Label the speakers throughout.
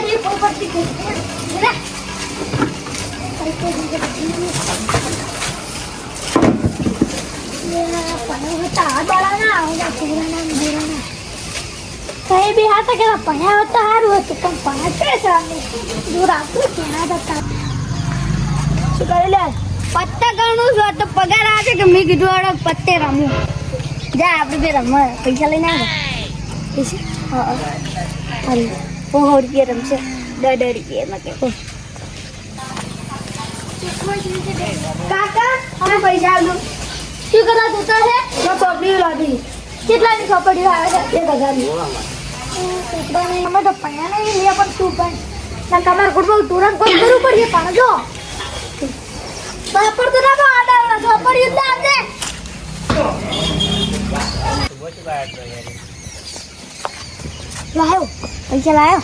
Speaker 1: જી પોપટી કે લે કઈ બી હાથે કે ભણ્યા હોત તો સારું હતું પણ ભણતે છે દૂર આવતું ત્યાં જતા શું કરી લે પત્તા ગણું છું તો પગાર આવે કે મેં કીધું અડો પત્તે રમું જા આપણે બે રમવા પૈસા લઈને આવે પૈસા હા અરે 100 રૂપિયા રમશે 10 રૂપિયામાં કે કાકા અમે પૈસા આલું શું કરવા જતો છે તો ચોપડી લાવી કેટલાની ચોપડી આવે છે 1000 ની અમે તો પૈયા નહીં લે પણ તું પણ ના તમારે ગુડબો તુરંત કોલ કરવું પડશે પણ જો પાપડ તો ના આડા ચોપડી જ આવજે લાયો પૈસા લાયો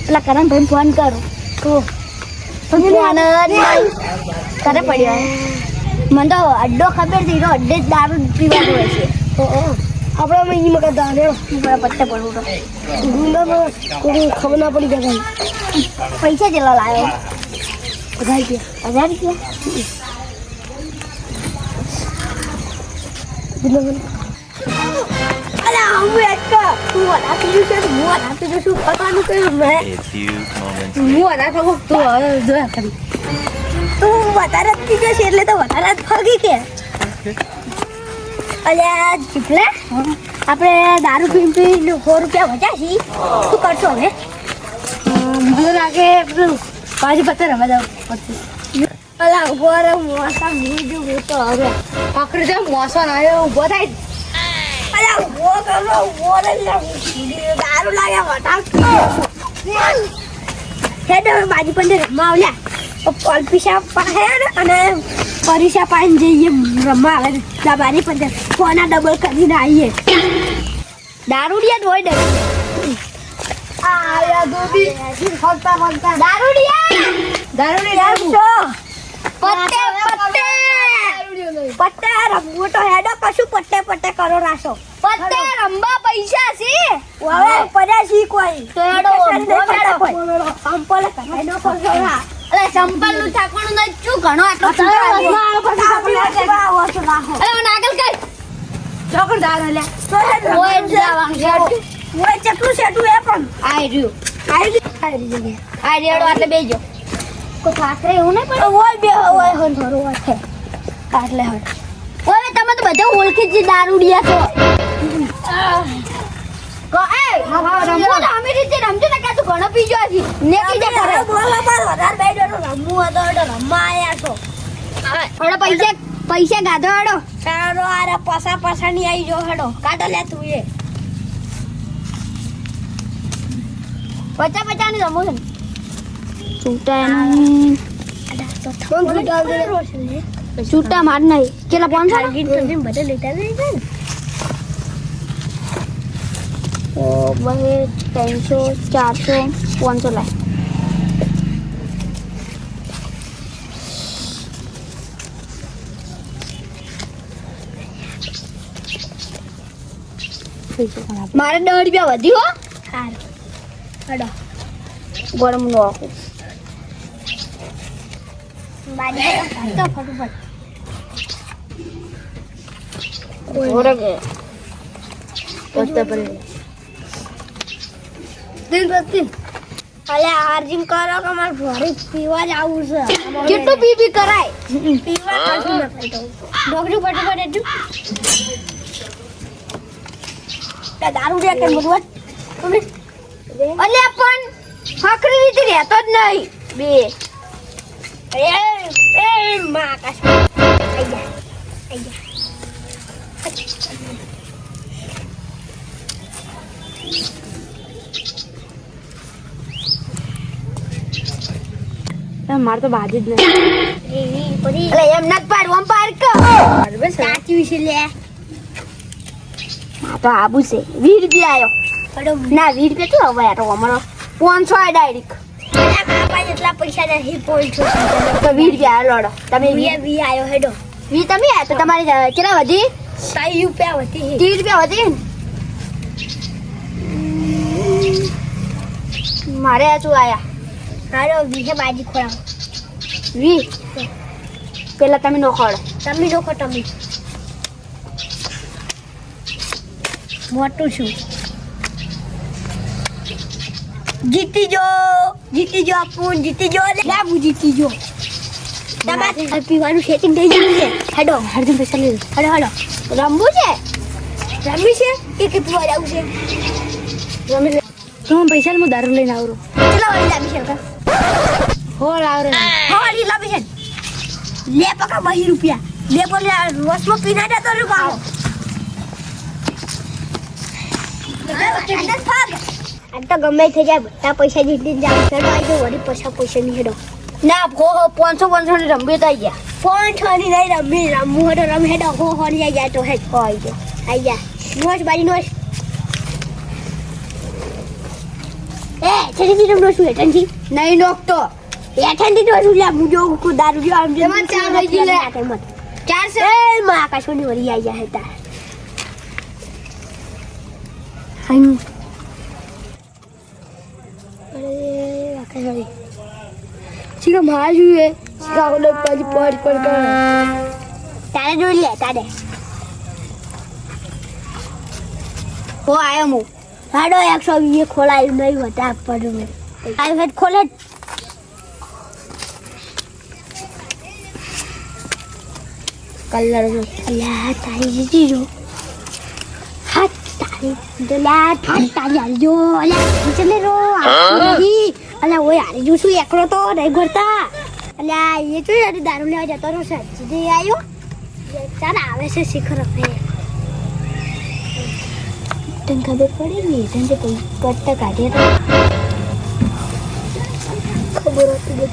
Speaker 1: પેલા કરણ ભાઈ ફોન કરો તો તમે કરે પડ્યો મને તો અડ્ડો ખબર હતી તો અડ્ડે જ દારૂ પીવાનું હોય છે આપણે અહીં મકા દાડે પત્તે પડવું તો ગુંડા ખબર ના પડી ગયા પૈસા જેટલા લાવ્યો 1000 રૂપિયા એટલે તો વધારે જ ફગી કે અલ્યા જીપલા આપણે દારૂ પી 100 રૂપિયા વચાશી શું કરશો હવે મને લાગે પેલું પાછી પત્તે રમવા જાવ પછી અલા ઉભો રે મોસા મૂજુ તો હવે પકડી દે મોસો ના ઉભો થાય અલા ઉભો કરો ઉભો રે દારૂ લાગ્યા વટા હેડ બાજી પણ રમવા આવ્યા પલ્પીસા પાસે અને પરીક્ષા પાસે જઈએ રમવા આવે દબારી પણ ફોના ડબલ કરીને આવીએ દારૂડિયા જ હોય ને આયા દોબી ફરતા ફરતા દારૂડિયા પત્તે પત્તે રમવું તો હેડો કશું પત્તે કરો રાસો પત્તે રમવા પૈસા છે હવે પડાશી કોઈ તો હેડો સંપલ કહેનો કરજો અલે સંપલ નું ઠાકોણું ન ચૂ ઘણો આટલો અલે નાગલ કર ચોકડ દાર લે ઓય જાવા ઓય ચકલું સેટું એ પણ આઈ રહ્યું આટલે બેજો કો થાકરે એવું નહીં પણ ઓય બે ઓય હન થોરો છે કાટલે હન ઓય તમે તો બધા ઓળખી જ દારૂડિયા છો કો એ રમો અમે રીતે રમજો ને કે તું ઘણો પીજો આજી નેકી જે કરે બોલા પર વધારે બેડો રમવું હતો એટલે રમવા આયા છો હડો પૈસા ગાધો હડો તારો આરે પાછાની આવી જો હડો કાઢો લે તું એ 50 ની રમો છે છૂટા માર નહીં કેટલા 500 ગીત સુધી બધે લેતા જાય છે ને ઓ બહે 300 400 500 લાય મારે 10 રૂપિયા વધી હો સારું હડો ગરમ નો આખું બાજી તો ફટફટ ઓરે કે પત્તે પર દિન બત્તી અલે આરજીમ કરો કે માર ઘરે પીવા જ આવું છે કેટલું પીપી કરાય પીવા કાશું ન થાય ડોગરી ફટફટ એટલું તે દારૂ રે કે મગવત તમે અલે પણ ફકરી રીતે રહેતો જ નહીં બે એ માં કાશ આયા માર તો બાજી જ નહીં અલે એમ નક પાડ ઓમ પાડ કો બસ સાચી છે લે આ તો આબુ છે 20 રૂપિયા આયો ના 20 રૂપિયા તો હવે આ તો અમારો 500 આ ડાયરેક્ટ બાપા જેટલા પૈસા નહીં 500 તો 20 રૂપિયા લોડો તમે 20 આયો હેડો 20 તમે આ તો તમારી કેટલા વધી 30 રૂપિયા વધી 30 રૂપિયા વધી મારે આ શું આયા હારો વીહે બાજી ખોરાવ વી પેલા તમે નો ખોડો તમે મોટું છું જીતી જો આપું જીતી જો લાબુ જીતી જો તમારે પીવાનું સેટિંગ થઈ ગયું છે હેડો હરદમ પૈસા લઈ હેડો રમવું છે કે પીવા જવું છે રમી લે તો પૈસા હું દારૂ લઈને આવરો કેટલા વાળી લાવી છે હોળ આવરે હોળી લાવી છે લે પકા 20 રૂપિયા લે બોલે રોસમાં પીના દે તો રૂપાઓ આ તો ગમે થઈ જાય બધા પૈસા જીતીને જાવ ચડો આવી ગયો વળી પૈસા નહીં હેડો ના 500 ની રમવી તો આવી ગયા 500 ની નહીં રમવું હેડો રમ હેડો હો ની આવી જાય તો હેડ હો આવી જા નોશ બારી નોશ એ છેડી રમનો શું હેઠંડી નહીં નોકતો હેઠંડી નો શું લે મુજો કો દારૂ જો આમ જે ચાર થઈ ગઈ લે 400 એ માં આકાશોની વળી આવી જાય તા હાઈ અરે આકાશવાળી ચીકા માર જોઈએ ચીકા ઓલે પાજી પડ કર તારે જોઈ લે તારે ઓ આયો મુ હાડો 120 ખોલાયું નહીં વટા પડું આઈ હેડ ખોલે કલર જો અલ્યા તારી જીજી જો હાથ તારી દલા તારી આલજો અલ્યા ચલે રો આઈ અલ્યા ઓય આરી જો શું એકલો તો નહીં ગોરતા અલ્યા એ તો યાર દારૂ લેવા જતો રો સચ્ચી આયો ચાલ આવે છે શિખર હે તને ખબર પડી ને તને પટ્ટા કાઢ્યા ખબર હતી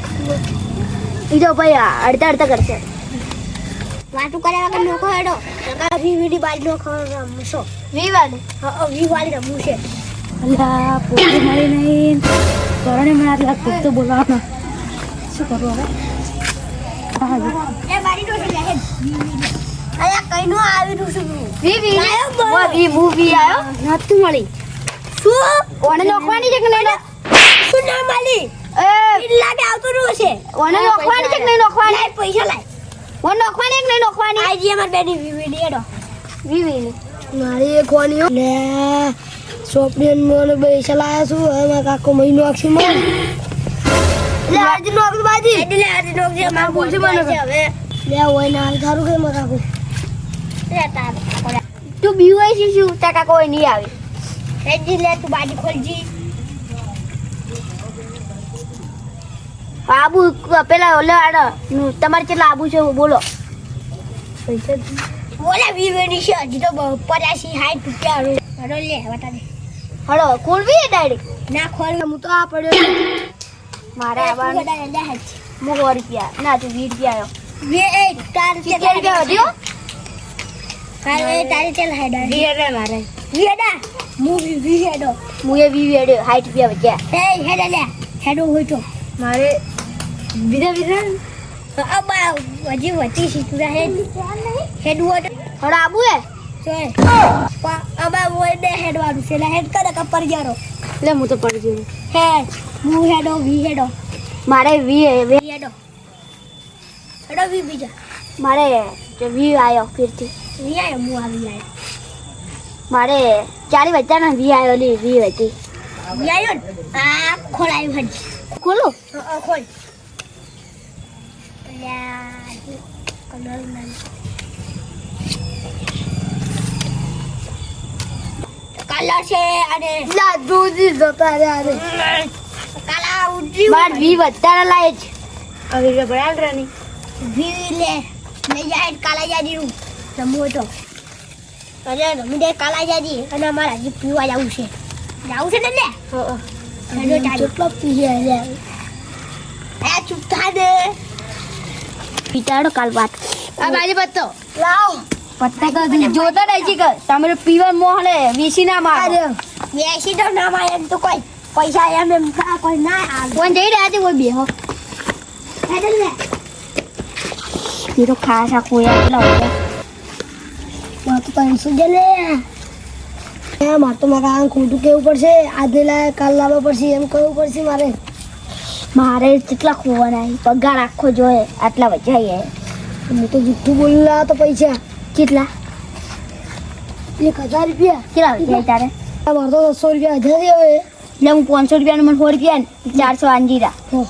Speaker 1: એ તો ભાઈ અડધા કરશે વાટું કર્યા વગર નોખો હેડો નકા વીડી બાજી નોખો રમશો વી વાળી રમવું છે અલ્લા પોતે મળી નહીં કરણે મને આટલા તો બોલાવવાનો શું કરવું હવે એ બારી નો છે હેડ અલ્યા કઈ નો આવી રૂ છું વી આયો વી મૂવી આયો નતું મળી શું ઓને નોખવાની છે કે નહીં શું ના મળી એ લાગે આવતો રૂ છે ઓને નોખવાની છે કે નહીં નોખવાની પૈસા લાય ઓને નોખવાની કે નહીં નોખવાની આજી અમાર બેની વીવી એડો વીવી મારી એક ખોની લે સોપડીન મોને પૈસા લાયા છું હવે કાકો મહિનો આક્ષી મો લે આજી નોક બાજી એટલે આજી નોક જે માર બોલશે મને હવે લે ઓય ના સારું કે મત રાખું તું બીવાય છે શું તાકા કોઈ નહીં આવે હેજી લે તું બાજી ખોલજી આબુ પેલા ઓલે આડ તમારે કેટલા આબુ છે બોલો પૈસા બોલે વીવેની છે હજી તો 85 60 રૂપિયા હડો લે વટાડે હડો ખોલવી ડાયરેક્ટ ના ખોલ હું તો આ પડ્યો મારે આવા લે હેજ મો 100 રૂપિયા ના તું 20 રૂપિયા આવ્યો વે એ તાર કેટલા રૂપિયા વધ્યો કાલે તારી ચલ હેડા વીરે મારે વીડા મૂવી વીડો મુએ વીડો 60 રૂપિયા વધ્યા એ હેડા લે હેડો હોય તો મારે બીજા અબા હજી વધી છે તું હેડ વોટ હડા આબુ હે છે અબા ઓય દે હેડવાનું છે લે હેડ કર કપર જારો લે હું તો પડી ગયો હે હું હેડો વી હેડો મારે વી હેડો હેડો વી બીજા મારે જો વી આયો ફિરથી વી આયો હું આવી આયો મારે 40 વચ્ચા ના વી આયો લી વી હતી વી આયો આ ખોલાયું હજી ખોલો ખોલ કલર છે અને લાદુજી જતા રે અરે કાલા ઉડી બાર વી વધારે લાય છે હવે બરાલ રાની વી લે જાય કાલા જાજી નું રમવો તો અરે રમી દે કાલા જાજી અને અમારા હજી પીવા જવું છે ને લે હેડો કેટલો પીએ લે એ ચૂપ થા દે પીટાડો કાલ વાત આ બાજી પત્તો લાવ પત્તા તો જોતા નહીં છે કે તમે પીવા મોહલે વેસી ના મારે વેસી તો ના મારે એમ તો કોઈ પૈસા એમ કોઈ ના આ કોણ જઈ રહ્યા છે કોઈ બેહો હેડે લે ये तो खासा कोया लौटा बात तो सुन ले મારે તો મારા આમ ખોટું કેવું પડશે, આજે લાય કાલ લાવવા પડશે એમ કહવું પડશે મારે.
Speaker 2: મારે કેટલા ખોવાના પગાર આખો જોઈએ આટલા વચાઈએ.
Speaker 1: હું તો જુઠ્ઠું બોલેલા તો પૈસા
Speaker 2: કેટલા
Speaker 1: 1000 રૂપિયા.
Speaker 2: કેટલા વચાય તારે?
Speaker 1: મારે તો 600 રૂપિયા હજાર હવે.
Speaker 2: એટલે હું 500 રૂપિયાનું મને 100 રૂપિયા ને 400 આંજીરા.
Speaker 1: હા.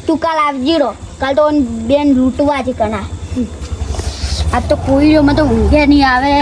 Speaker 2: તું કાલ આવજી રો. કાલ તો બેન લૂંટવા જ કણા. આજ તો કોઈ મને તો ઊંઘે નહીં આવે.